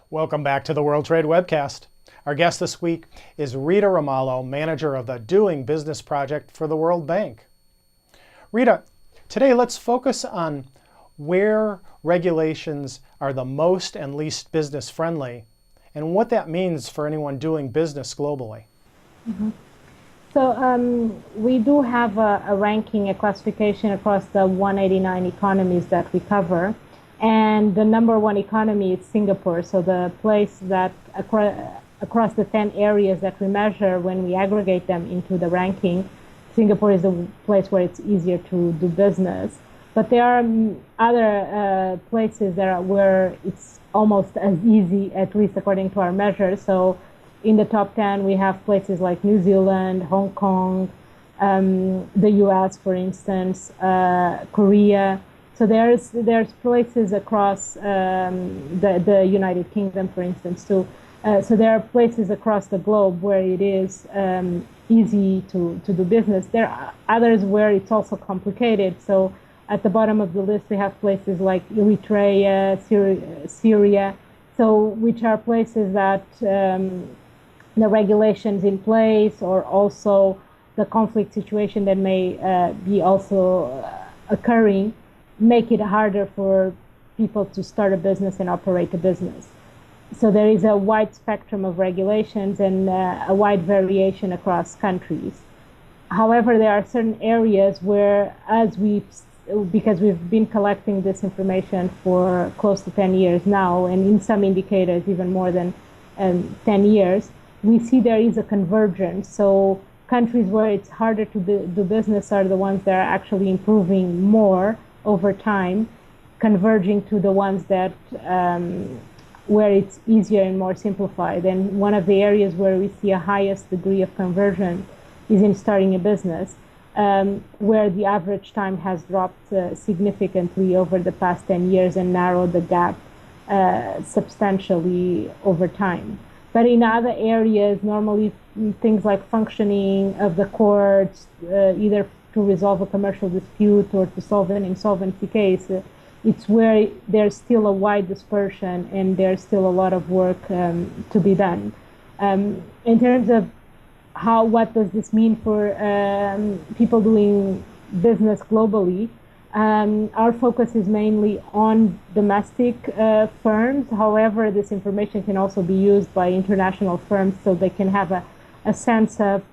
Welcome back to the World Trade Webcast. Our guest this week is Rita Ramalho, manager of the Doing Business project for the World Bank. Rita, today let's focus on where regulations are the most and least business friendly and what that means for anyone doing business globally. Mm-hmm. So we do have a ranking, a classification across the 189 economies that we cover. And the number one economy is Singapore. So the place that across the 10 areas that we measure, when we aggregate them into the ranking, Singapore is the place where it's easier to do business. But there are other places where it's almost as easy, at least according to our measures. So in the top 10, we have places like New Zealand, Hong Kong, the US, for instance, Korea. So there's places across the United Kingdom, for instance, too. So there are places across the globe where it is easy to do business. There are others where it's also complicated. So at the bottom of the list, we have places like Eritrea, Syria, so which are places that the regulations in place or also the conflict situation that may be also occurring make it harder for people to start a business and operate a business. So there is a wide spectrum of regulations and a wide variation across countries. However, there are certain areas where, because we've been collecting this information for close to 10 years now, and in some indicators even more than 10 years, we see there is a convergence. So countries where it's harder to do business are the ones that are actually improving more over time, converging to the ones that where it's easier and more simplified. And one of the areas where we see a highest degree of conversion is in starting a business, where the average time has dropped significantly over the past 10 years and narrowed the gap substantially over time. But in other areas, normally things like functioning of the courts, either to resolve a commercial dispute or to solve an insolvency case, it's where there's still a wide dispersion and there's still a lot of work to be done. In terms of what does this mean for people doing business globally, our focus is mainly on domestic firms. However, this information can also be used by international firms so they can have a sense of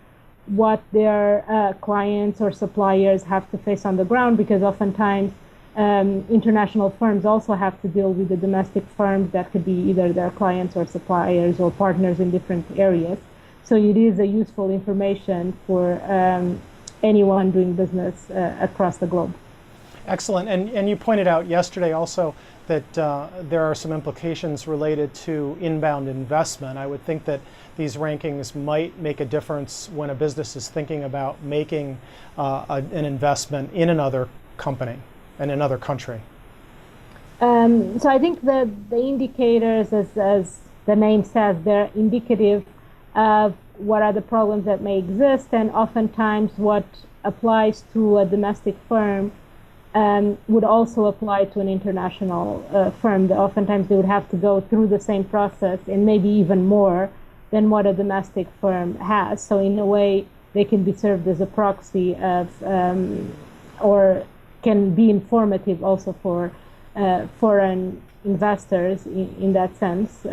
what their clients or suppliers have to face on the ground, because oftentimes international firms also have to deal with the domestic firms that could be either their clients or suppliers or partners in different areas. So it is a useful information for anyone doing business across the globe. Excellent. And you pointed out yesterday also that there are some implications related to inbound investment. I would think that these rankings might make a difference when a business is thinking about making an investment in another company, in another country. So I think the indicators, as the name says, they're indicative of what are the problems that may exist, and oftentimes what applies to a domestic firm would also apply to an international firm. Oftentimes they would have to go through the same process and maybe even more than what a domestic firm has. So in a way, they can be served as a proxy of, or can be informative also for foreign investors in that sense,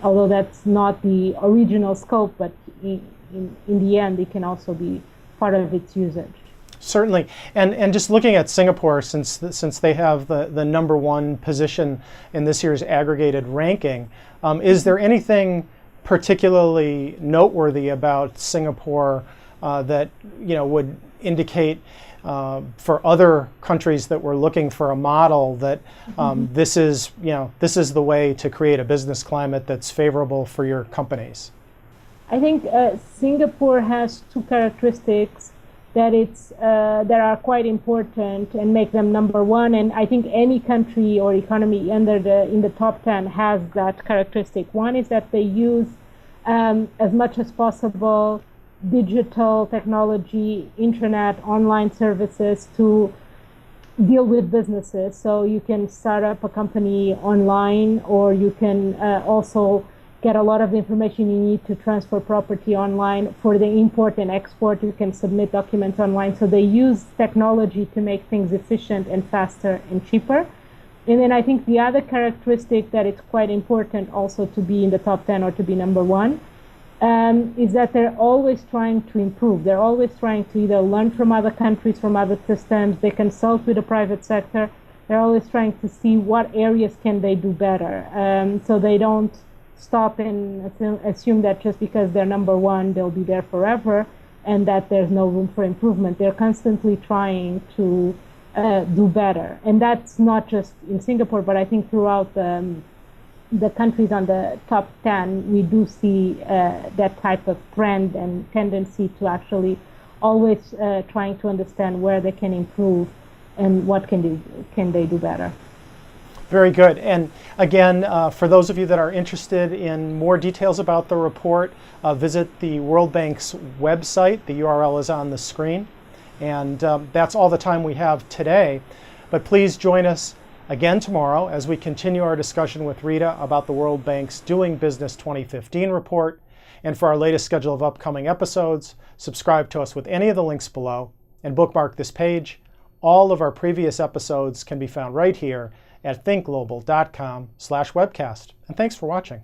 although that's not the original scope, but in the end, it can also be part of its usage. Certainly, and just looking at Singapore, since they have the number one position in this year's aggregated ranking, is there anything particularly noteworthy about Singapore that would indicate for other countries that were looking for a model that this is the way to create a business climate that's favorable for your companies? I think Singapore has two characteristics that are quite important and make them number one. And I think any country or economy in the top 10 has that characteristic. One is that they use as much as possible digital technology, internet, online services to deal with businesses. So you can start up a company online, or you can also get a lot of the information you need to transfer property online. For the import and export, you can submit documents online. So they use technology to make things efficient and faster and cheaper. And then I think the other characteristic that it's quite important also to be in the top 10 or to be number one is that they're always trying to improve. They're always trying to either learn from other countries, from other systems. They consult with the private sector. They're always trying to see what areas can they do better. So they don't stop and assume that just because they're number one, they'll be there forever and that there's no room for improvement. They're constantly trying to do better. And that's not just in Singapore, but I think throughout the countries on the top 10, we do see that type of trend and tendency to actually always trying to understand where they can improve and what can they do better. Very good. And again, for those of you that are interested in more details about the report, visit the World Bank's website. The URL is on the screen. And that's all the time we have today. But please join us again tomorrow as we continue our discussion with Rita about the World Bank's Doing Business 2015 report. And for our latest schedule of upcoming episodes, subscribe to us with any of the links below and bookmark this page. All of our previous episodes can be found right here at thinkglobal.com/webcast. And thanks for watching.